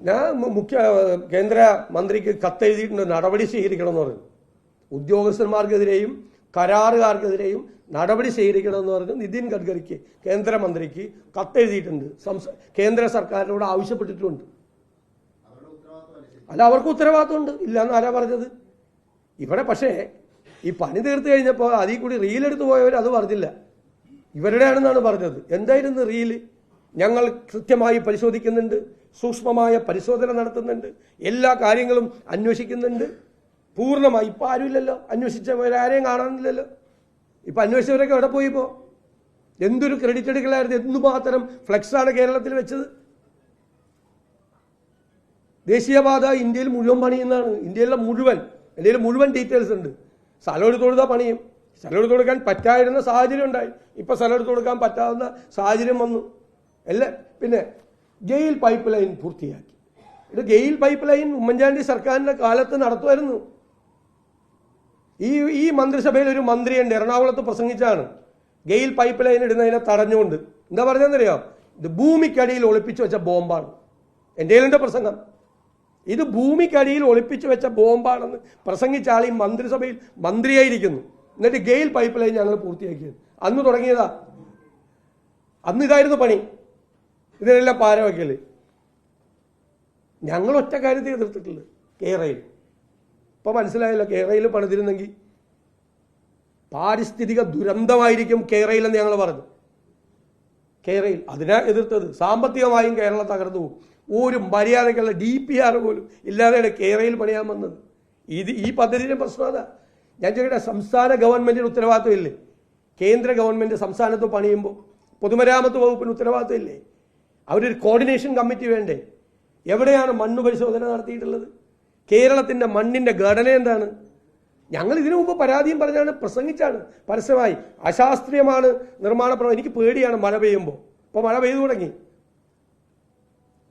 ഞാൻ കേന്ദ്ര മന്ത്രിക്ക് കത്തെഴുതിയിട്ടുണ്ട്, നടപടി സ്വീകരിക്കണമെന്ന് പറഞ്ഞു. ഉദ്യോഗസ്ഥന്മാർക്കെതിരെയും കരാറുകാർക്കെതിരെയും നടപടി സ്വീകരിക്കണമെന്ന് പറഞ്ഞ് നിതിൻ ഗഡ്കരിക്ക് കേന്ദ്രമന്ത്രിക്ക് കത്തെഴുതിയിട്ടുണ്ട്. കേന്ദ്ര സർക്കാരിനോട് ആവശ്യപ്പെട്ടിട്ടുണ്ട്. അല്ല, അവർക്ക് ഉത്തരവാദിത്വമുണ്ട്, ഇല്ലാന്ന് ആരാ പറഞ്ഞത്? ഇവിടെ പക്ഷേ ഈ പണി തീർത്ത് കഴിഞ്ഞപ്പോൾ അതിൽ കൂടി റീലെടുത്ത് പോയവർ അത് പറഞ്ഞില്ല, ഇവരുടെയാണെന്നാണ് പറഞ്ഞത്. എന്തായിരുന്നു റീല്? ഞങ്ങൾ കൃത്യമായി പരിശോധിക്കുന്നുണ്ട്, സൂക്ഷ്മമായ പരിശോധന നടത്തുന്നുണ്ട്, എല്ലാ കാര്യങ്ങളും അന്വേഷിക്കുന്നുണ്ട് പൂർണ്ണമായി. ഇപ്പം ആരുമില്ലല്ലോ, അന്വേഷിച്ചവരാരെയും കാണാനില്ലല്ലോ. ഇപ്പം അന്വേഷിച്ചവരൊക്കെ എവിടെ പോയി? ഇപ്പോൾ എന്തൊരു ക്രെഡിറ്റ് എടുക്കലായിരുന്നു, എന്തുമാത്രം ഫ്ലെക്സാണ് കേരളത്തിൽ വെച്ചത്. ദേശീയപാത ഇന്ത്യയിൽ മുഴുവൻ പണിയുന്നതാണ്, ഇന്ത്യയിലെ മുഴുവൻ ഡീറ്റെയിൽസ് ഉണ്ട്. സ്ഥലം എടുത്തു കൊടുത്താൽ പണിയും. സ്ഥലം എടുത്തു കൊടുക്കാൻ പറ്റായിരുന്ന സാഹചര്യം ഉണ്ടായി, ഇപ്പം സ്ഥലം എടുത്തു കൊടുക്കാൻ പറ്റാവുന്ന സാഹചര്യം വന്നു. പിന്നെ ഗെയിൽ പൈപ്പ് ലൈൻ പൂർത്തിയാക്കി. ഇത് ഗെയിൽ പൈപ്പ് ലൈൻ ഉമ്മൻചാണ്ടി സർക്കാരിന്റെ കാലത്ത് നടത്തുമായിരുന്നു. ഈ മന്ത്രിസഭയിൽ ഒരു മന്ത്രിയുണ്ട്, എറണാകുളത്ത് പ്രസംഗിച്ചാണ് ഗെയിൽ പൈപ്പ് ലൈൻ ഇടുന്നതിനെ തടഞ്ഞുകൊണ്ട്. എന്താ പറഞ്ഞതെന്നറിയാം? ഇത് ഭൂമിക്കടിയിൽ ഒളിപ്പിച്ചു വെച്ച ബോംബാണ്. എൻ്റെ കയ്യിലുണ്ട് പ്രസംഗം. ഇത് ഭൂമിക്കടിയിൽ ഒളിപ്പിച്ചു വെച്ച ബോംബാണെന്ന് പ്രസംഗിച്ച ആൾ ഈ മന്ത്രിസഭയിൽ മന്ത്രിയായിരിക്കുന്നു. എന്നിട്ട് ഗെയിൽ പൈപ്പ് ലൈൻ ഞങ്ങൾ പൂർത്തിയാക്കിയത് അന്ന് തുടങ്ങിയതാ. അന്ന് ഇതായിരുന്നു പണി, ഇതിനെല്ലാം പാര വയ്ക്കല്. ഞങ്ങൾ ഒറ്റ കാര്യത്തിൽ എതിർത്തിട്ടുള്ളത് കേരളയിൽ. ഇപ്പൊ മനസ്സിലായല്ലോ, കേരളയിൽ പണിതിരുന്നെങ്കിൽ പാരിസ്ഥിതിക ദുരന്തമായിരിക്കും കേരളയിലെന്ന് ഞങ്ങൾ പറഞ്ഞു. കേരളയിൽ അതിനെ എതിർത്തത്. സാമ്പത്തികമായും കേരളം തകർന്നു പോകും. ഒരു മര്യാദക്കുള്ള DPR പോലും ഇല്ലാതെയാണ് കേരളയിൽ പണിയാൻ വന്നത്. ഈ പദ്ധതിയുടെ പ്രശ്നം അതാ. ഞാൻ ചോദിക്കട്ടെ, സംസ്ഥാന ഗവൺമെന്റിന് ഉത്തരവാദിത്വം ഇല്ലേ? കേന്ദ്ര ഗവൺമെന്റ് സംസ്ഥാനത്ത് പണിയുമ്പോൾ പൊതുമരാമത്ത് വകുപ്പിന് ഉത്തരവാദിത്വം ഇല്ലേ? അവരൊരു കോർഡിനേഷൻ കമ്മിറ്റി വേണ്ടേ? എവിടെയാണ് മണ്ണ് പരിശോധന നടത്തിയിട്ടുള്ളത്? കേരളത്തിന്റെ മണ്ണിന്റെ ഘടന എന്താണ്? ഞങ്ങൾ ഇതിനു മുമ്പ് പരാതിയും പറഞ്ഞാണ്, പ്രസംഗിച്ചാണ് പരസ്യമായി. അശാസ്ത്രീയമാണ് നിർമ്മാണ പ്രവർത്തനം. എനിക്ക് പേടിയാണ് മഴ പെയ്യുമ്പോൾ. ഇപ്പോൾ മഴ പെയ്തു തുടങ്ങി.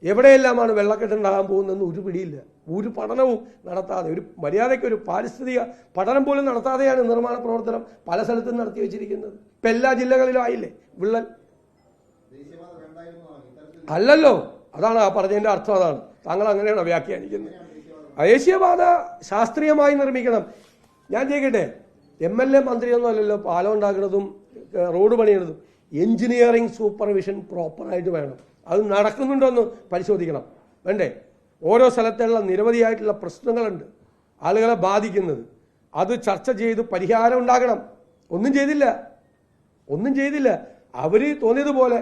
എവിടെയെല്ലാമാണ് വെള്ളക്കെട്ടുണ്ടാകാൻ പോകുന്നതെന്ന് ഒരു പിടിയില്ല. ഒരു പഠനവും നടത്താതെ, ഒരു മര്യാദയ്ക്ക് ഒരു പാരിസ്ഥിതിക പഠനം പോലും നടത്താതെയാണ് നിർമ്മാണ പ്രവർത്തനം പല സ്ഥലത്തും നടത്തി വെച്ചിരിക്കുന്നത്. ഇപ്പം എല്ലാ ജില്ലകളിലും ആയില്ലേ വിള്ളൽ? അല്ലല്ലോ, അതാണ് ആ പറഞ്ഞതിൻ്റെ അർത്ഥം. അതാണ് താങ്കൾ അങ്ങനെയാണോ വ്യാഖ്യാനിക്കുന്നത്? ദേശീയപാത ശാസ്ത്രീയമായി നിർമ്മിക്കണം. ഞാൻ ചോദിക്കട്ടെ, MLA മന്ത്രിയൊന്നും അല്ലല്ലോ പാലം ഉണ്ടാക്കുന്നതും റോഡ് പണിയുന്നതും. എഞ്ചിനീയറിംഗ് സൂപ്പർവിഷൻ പ്രോപ്പറായിട്ട് വേണം. അത് നടക്കുന്നുണ്ടോ എന്ന് പരിശോധിക്കണം, വേണ്ടേ? ഓരോ സ്ഥലത്തുള്ള നിരവധിയായിട്ടുള്ള പ്രശ്നങ്ങളുണ്ട് ആളുകളെ ബാധിക്കുന്നത്. അത് ചർച്ച ചെയ്ത് പരിഹാരം ഉണ്ടാകണം. ഒന്നും ചെയ്തില്ല. അവർ തോന്നിയതുപോലെ,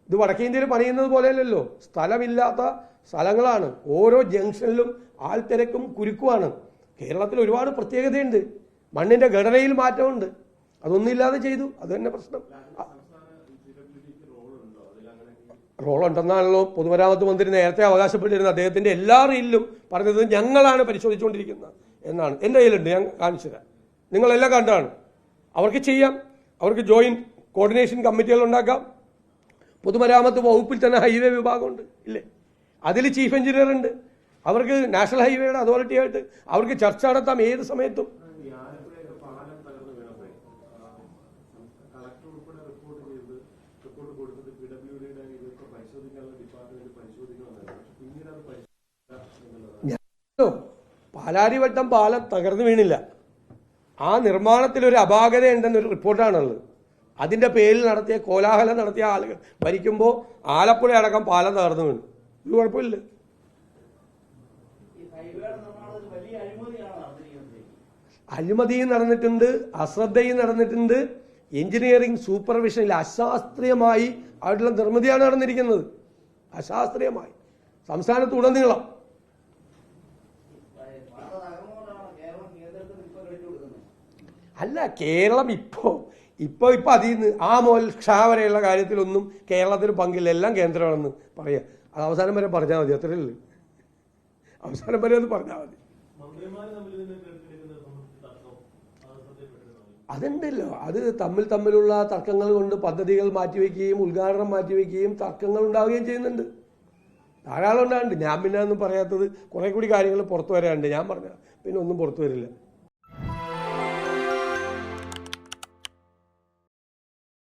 ഇത് വടക്കേ ഇന്ത്യയിൽ പണിയുന്നത് പോലെയല്ലല്ലോ. സ്ഥലമില്ലാത്ത സ്ഥലങ്ങളാണ്. ഓരോ ജംഗ്ഷനിലും ആൾത്തിരക്കും കുരുക്കുമാണ്. കേരളത്തിൽ ഒരുപാട് പ്രത്യേകതയുണ്ട്. മണ്ണിന്റെ ഘടനയിൽ മാറ്റമുണ്ട്. അതൊന്നുമില്ലാതെ ചെയ്തു. അത് തന്നെ പ്രശ്നം. റോളുണ്ടെന്നാണല്ലോ പൊതുമരാമത്ത് മന്ത്രി നേരത്തെ അവകാശപ്പെട്ടിരുന്നത്. അദ്ദേഹത്തിന്റെ എല്ലാ റീലിലും പറഞ്ഞത് ഞങ്ങളാണ് പരിശോധിച്ചുകൊണ്ടിരിക്കുന്നത് എന്നാണ്. എൻ്റെ കയ്യിലുണ്ട്, ഞാൻ കാണിച്ചു തരാം. നിങ്ങളെല്ലാം കണ്ടാണ്. അവർക്ക് ചെയ്യാം. അവർക്ക് ജോയിന്റ് കോർഡിനേഷൻ കമ്മിറ്റികൾ ഉണ്ടാക്കാം. പൊതുമരാമത്ത് വകുപ്പിൽ തന്നെ ഹൈവേ വിഭാഗമുണ്ട്, ഇല്ലേ? അതിൽ ചീഫ് എഞ്ചിനീയർ ഉണ്ട്. അവർക്ക് നാഷണൽ ഹൈവേയുടെ അതോറിറ്റിയായിട്ട് അവർക്ക് ചർച്ച നടത്താം ഏത് സമയത്തും. പാലാരിവട്ടം പാലം തകർന്നു വീണില്ല. ആ നിർമ്മാണത്തിൽ ഒരു അപാകത ഉണ്ടെന്നൊരു റിപ്പോർട്ടാണുള്ളത്. അതിന്റെ പേരിൽ നടത്തിയ കോലാഹലം നടത്തിയ ആളുകൾ ഭരിക്കുമ്പോൾ ആലപ്പുഴ അടക്കം പാലം തകർന്നു വീണു. ഇത് കുഴപ്പമില്ല. അഴിമതിയും നടന്നിട്ടുണ്ട്, അശ്രദ്ധയും നടന്നിട്ടുണ്ട്. എഞ്ചിനീയറിംഗ് സൂപ്പർവിഷനിൽ അശാസ്ത്രീയമായി ആയിട്ടുള്ള നിർമ്മിതിയാണ് നടന്നിരിക്കുന്നത്. അശാസ്ത്രീയമായി സംസ്ഥാനത്ത് ഉടനീളം. അല്ല, കേരളം ഇപ്പൊ അതിൽ നിന്ന് ആ മുതൽ ക്ഷ വരെയുള്ള കാര്യത്തിലൊന്നും കേരളത്തിന് പങ്കില്ല. എല്ലാം കേന്ദ്രമാണെന്ന് പറയാ. അത് അവസാനം വരെ പറഞ്ഞാൽ മതി. അത്രയല്ലേ? അവസാനം വരെ ഒന്ന് പറഞ്ഞാൽ മതി. അതുണ്ടല്ലോ. അത് തമ്മിലുള്ള തർക്കങ്ങൾ കൊണ്ട് പദ്ധതികൾ മാറ്റിവെക്കുകയും ഉദ്ഘാടനം മാറ്റിവെക്കുകയും തർക്കങ്ങൾ ഉണ്ടാവുകയും ചെയ്യുന്നുണ്ട്. ധാരാളം ഉണ്ടാകുന്നുണ്ട്. ഞാൻ പിന്നെ ഒന്നും പറയാത്തത് കുറെ കൂടി കാര്യങ്ങൾ പുറത്തു വരാനുണ്ട്. ഞാൻ പറഞ്ഞ പിന്നെ ഒന്നും പുറത്തു വരില്ല.